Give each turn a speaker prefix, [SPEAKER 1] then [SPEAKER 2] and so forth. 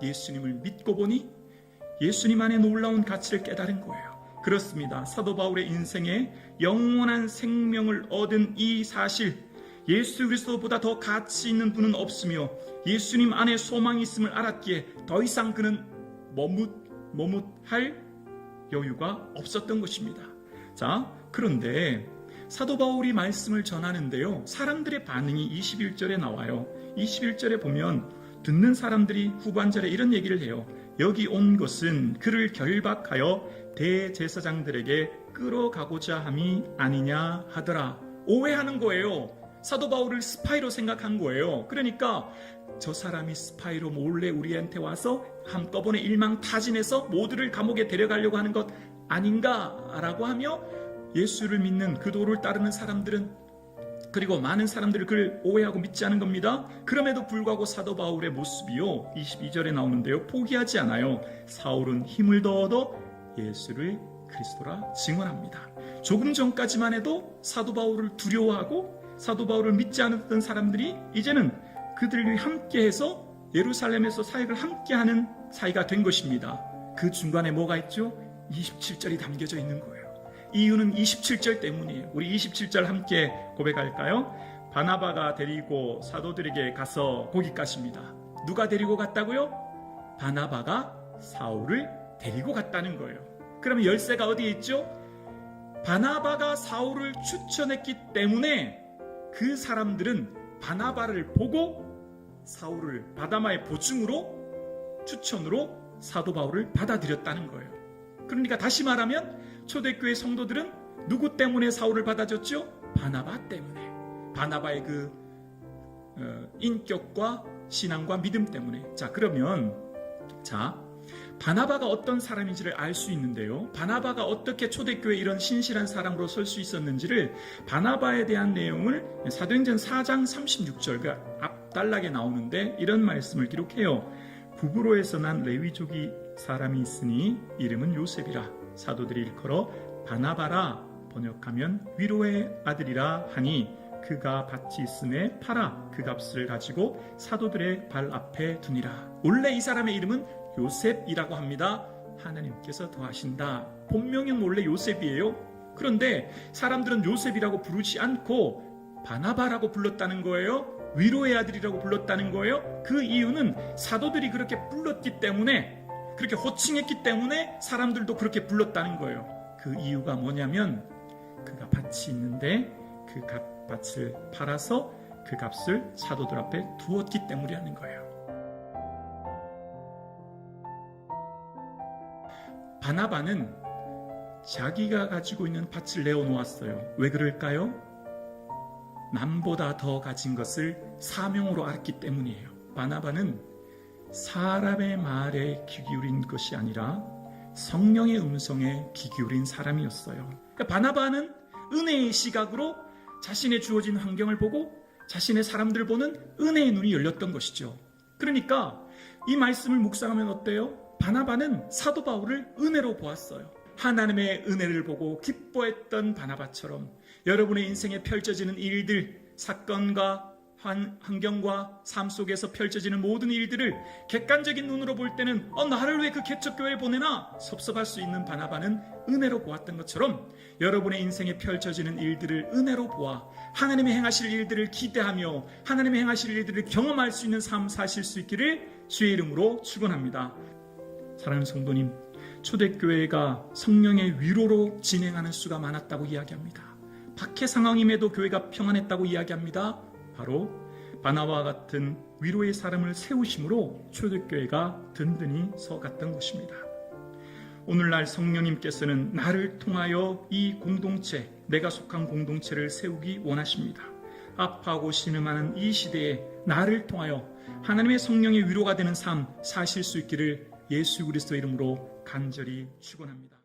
[SPEAKER 1] 예수님을 믿고 보니 예수님 안에 놀라운 가치를 깨달은 거예요. 그렇습니다. 사도 바울의 인생에 영원한 생명을 얻은 이 사실, 예수 그리스도보다 더 가치 있는 분은 없으며 예수님 안에 소망이 있음을 알았기에 더 이상 그는 머뭇할 여유가 없었던 것입니다. 자, 그런데 사도 바울이 말씀을 전하는데요, 사람들의 반응이 21절에 나와요. 21절에 보면 듣는 사람들이 후반절에 이런 얘기를 해요. 여기 온 것은 그를 결박하여 대제사장들에게 끌어가고자 함이 아니냐 하더라. 오해하는 거예요. 사도 바울을 스파이로 생각한 거예요. 그러니까 저 사람이 스파이로 몰래 우리한테 와서 한꺼번에 일망타진해서 모두를 감옥에 데려가려고 하는 것 아닌가라고 하며 예수를 믿는 그 도를 따르는 사람들은, 그리고 많은 사람들을 그를 오해하고 믿지 않은 겁니다. 그럼에도 불구하고 사도 바울의 모습이요, 22절에 나오는데요, 포기하지 않아요. 사울은 힘을 더 얻어 예수를 그리스도라 증언합니다. 조금 전까지만 해도 사도 바울을 두려워하고 사도 바울을 믿지 않았던 사람들이 이제는 그들이 함께해서 예루살렘에서 사역을 함께하는 사이가 된 것입니다. 그 중간에 뭐가 있죠? 27절이 담겨져 있는 거예요. 이유는 27절 때문이에요. 우리 27절 함께 고백할까요? 바나바가 데리고 사도들에게 가서 거기까지 입니다. 누가 데리고 갔다고요? 바나바가 사울을 데리고 갔다는 거예요. 그러면 열쇠가 어디에 있죠? 바나바가 사울을 추천했기 때문에 그 사람들은 바나바를 보고 사울을 바나바의 보증으로, 추천으로 사도 바울을 받아들였다는 거예요. 그러니까 다시 말하면 초대교회 성도들은 누구 때문에 사울을 받아줬죠? 바나바 때문에. 바나바의 그 인격과 신앙과 믿음 때문에. 자, 그러면 바나바가 어떤 사람인지를 알 수 있는데요, 바나바가 어떻게 초대교회에 이런 신실한 사람으로 설 수 있었는지를, 바나바에 대한 내용을 사도행전 4장 36절, 그 앞단락에 나오는데 이런 말씀을 기록해요. 구브로에서 난 레위족이 사람이 있으니 이름은 요셉이라. 사도들이 일컬어 바나바라, 번역하면 위로의 아들이라 하니 그가 밭이 있음에 팔아 그 값을 가지고 사도들의 발 앞에 두니라. 원래 이 사람의 이름은 요셉이라고 합니다. 하나님께서 더하신다. 본명은 원래 요셉이에요. 그런데 사람들은 요셉이라고 부르지 않고 바나바라고 불렀다는 거예요. 위로의 아들이라고 불렀다는 거예요. 그 이유는 사도들이 그렇게 불렀기 때문에, 그렇게 호칭했기 때문에 사람들도 그렇게 불렀다는 거예요. 그 이유가 뭐냐면 그가 밭이 있는데 그 밭을 팔아서 그 값을 사도들 앞에 두었기 때문이라는 거예요. 바나바는 자기가 가지고 있는 밭을 내어놓았어요. 왜 그럴까요? 남보다 더 가진 것을 사명으로 알았기 때문이에요. 바나바는 사람의 말에 귀 기울인 것이 아니라 성령의 음성에 귀 기울인 사람이었어요. 그러니까 바나바는 은혜의 시각으로 자신의 주어진 환경을 보고 자신의 사람들을 보는 은혜의 눈이 열렸던 것이죠. 그러니까 이 말씀을 묵상하면 어때요? 바나바는 사도 바울을 은혜로 보았어요. 하나님의 은혜를 보고 기뻐했던 바나바처럼 여러분의 인생에 펼쳐지는 일들, 사건과 환경과 삶 속에서 펼쳐지는 모든 일들을 객관적인 눈으로 볼 때는 나를 왜 그 개척교회에 보내나 섭섭할 수 있는 바나바는 은혜로 보았던 것처럼 여러분의 인생에 펼쳐지는 일들을 은혜로 보아 하나님의 행하실 일들을 기대하며 하나님의 행하실 일들을 경험할 수 있는 삶 사실 수 있기를 주의 이름으로 축원합니다. 사랑하는 성도님, 초대교회가 성령의 위로로 진행하는 수가 많았다고 이야기합니다. 박해 상황임에도 교회가 평안했다고 이야기합니다. 바로 바나바와 같은 위로의 사람을 세우심으로 초대교회가 든든히 서갔던 것입니다. 오늘날 성령님께서는 나를 통하여 이 공동체, 내가 속한 공동체를 세우기 원하십니다. 아파하고 신음하는 이 시대에 나를 통하여 하나님의 성령의 위로가 되는 삶 사실 수 있기를 예수 그리스도의 이름으로 간절히 축원합니다.